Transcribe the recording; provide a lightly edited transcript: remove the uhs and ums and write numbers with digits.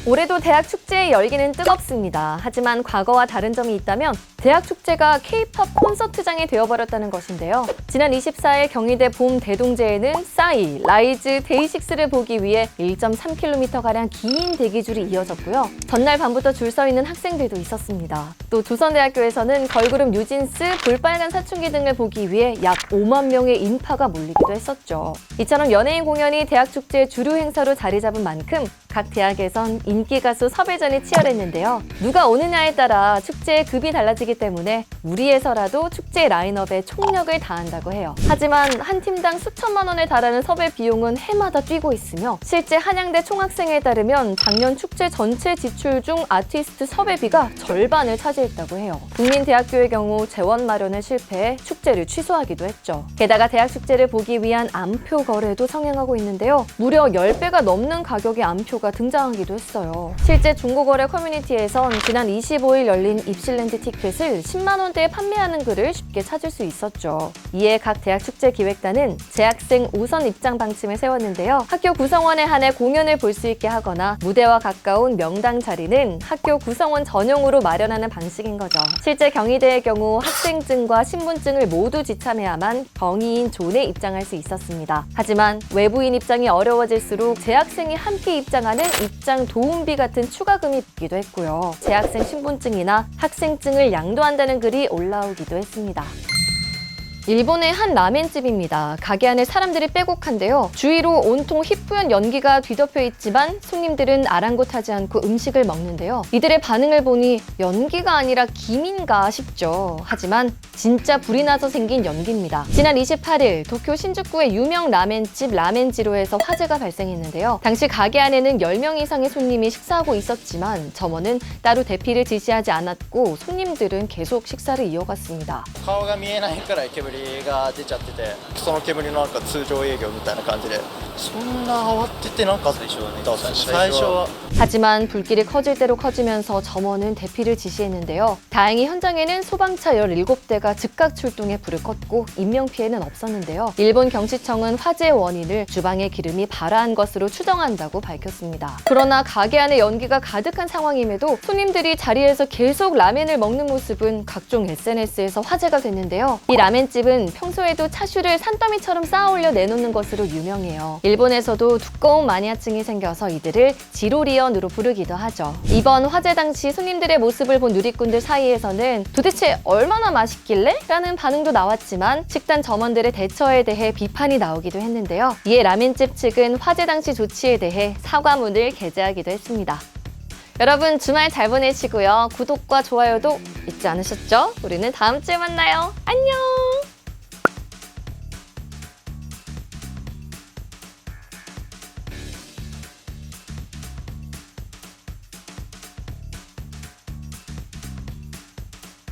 올해도 대학 축제의 열기는 뜨겁습니다. 하지만 과거와 다른 점이 있다면 대학 축제가 K-팝 콘서트장이 되어버렸다는 것인데요. 지난 24일 경희대 봄 대동제에는 싸이, 라이즈, 데이식스를 보기 위해 1.3km가량 긴 대기줄이 이어졌고요. 전날 밤부터 줄 서 있는 학생들도 있었습니다. 또 조선대학교에서는 걸그룹 뉴진스, 볼빨간 사춘기 등을 보기 위해 약 5만 명의 인파가 몰리기도 했었죠. 이처럼 연예인 공연이 대학 축제의 주류 행사로 자리 잡은 만큼 각 대학에선 인기 가수 섭외전이 치열했는데요. 누가 오느냐에 따라 축제의 급이 달라지기 때문에 무리해서라도 축제 라인업에 총력을 다한다고 해요. 하지만 한 팀당 수천만 원에 달하는 섭외 비용은 해마다 뛰고 있으며 실제 한양대 총학생회에 따르면 작년 축제 전체 지출 중 아티스트 섭외비가 절반을 차지했다고 해요. 국민대학교의 경우 재원 마련에 실패해 축제를 취소하기도 했죠. 게다가 대학 축제를 보기 위한 암표 거래도 성행하고 있는데요. 무려 10배가 넘는 가격의 암표가 등장하기도 했어요. 실제 중고거래 커뮤니티에선 지난 25일 열린 입실랜드 티켓을 10만 원대에 판매하는 글을 쉽게 찾을 수 있었죠. 이에 각 대학 축제 기획단은 재학생 우선 입장 방침을 세웠는데요. 학교 구성원에 한해 공연을 볼 수 있게 하거나 무대와 가까운 명당 자리는 학교 구성원 전용으로 마련하는 방식인 거죠. 실제 경희대의 경우 학생증과 신분증을 모두 지참해야만 경희인 존에 입장할 수 있었습니다. 하지만 외부인 입장이 어려워질수록 재학생이 함께 입장하는 입장 도움비 같은 추가금이 붙기도 했고요. 재학생 신분증이나 학생증을 양도한다는 글이 올라오기도 했습니다. 일본의 한 라멘집입니다. 가게 안에 사람들이 빼곡한데요. 주위로 온통 희뿌연 연기가 뒤덮여 있지만 손님들은 아랑곳하지 않고 음식을 먹는데요. 이들의 반응을 보니 연기가 아니라 김인가 싶죠. 하지만 진짜 불이 나서 생긴 연기입니다. 지난 28일 도쿄 신주쿠의 유명 라멘집 라멘지로에서 화재가 발생했는데요. 당시 가게 안에는 10명 이상의 손님이 식사하고 있었지만 점원은 따로 대피를 지시하지 않았고 손님들은 계속 식사를 이어갔습니다. 顔が見えないくらい煙が出ちゃってて、その煙のなんか通常営業みたいな感じで、そんな慌ててなんか最初は 하지만 불길이 커질 대로 커지면서 점원은 대피를 지시했는데요. 다행히 현장에는 소방차 17대가 즉각 출동해 불을 껐고 인명피해는 없었는데요. 일본 경치청은 화재 원인을 주방의 기름이 발화한 것으로 추정한다고 밝혔습니다. 그러나 가게 안에 연기가 가득한 상황임에도 손님들이 자리에서 계속 라멘을 먹는 모습은 각종 SNS에서 화제가 됐는데요. 이 라멘집은 평소에도 차슈를 산더미처럼 쌓아 올려 내놓는 것으로 유명해요. 일본에서도 두꺼운 마니아층이 생겨서 이들을 지로리언으로 부르기도 하죠. 이번 화재 당시 손님들의 모습을 본 누리꾼들 사이에서는 도대체 얼마나 맛있길래? 라는 반응도 나왔지만 식단 점원들의 대처에 대해 비판이 나오기도 했는데요. 이에 라멘집 측은 화재 당시 조치에 대해 사과문을 게재하기도 했습니다. 여러분 주말 잘 보내시고요. 구독과 좋아요도 잊지 않으셨죠? 우리는 다음 주에 만나요. 안녕!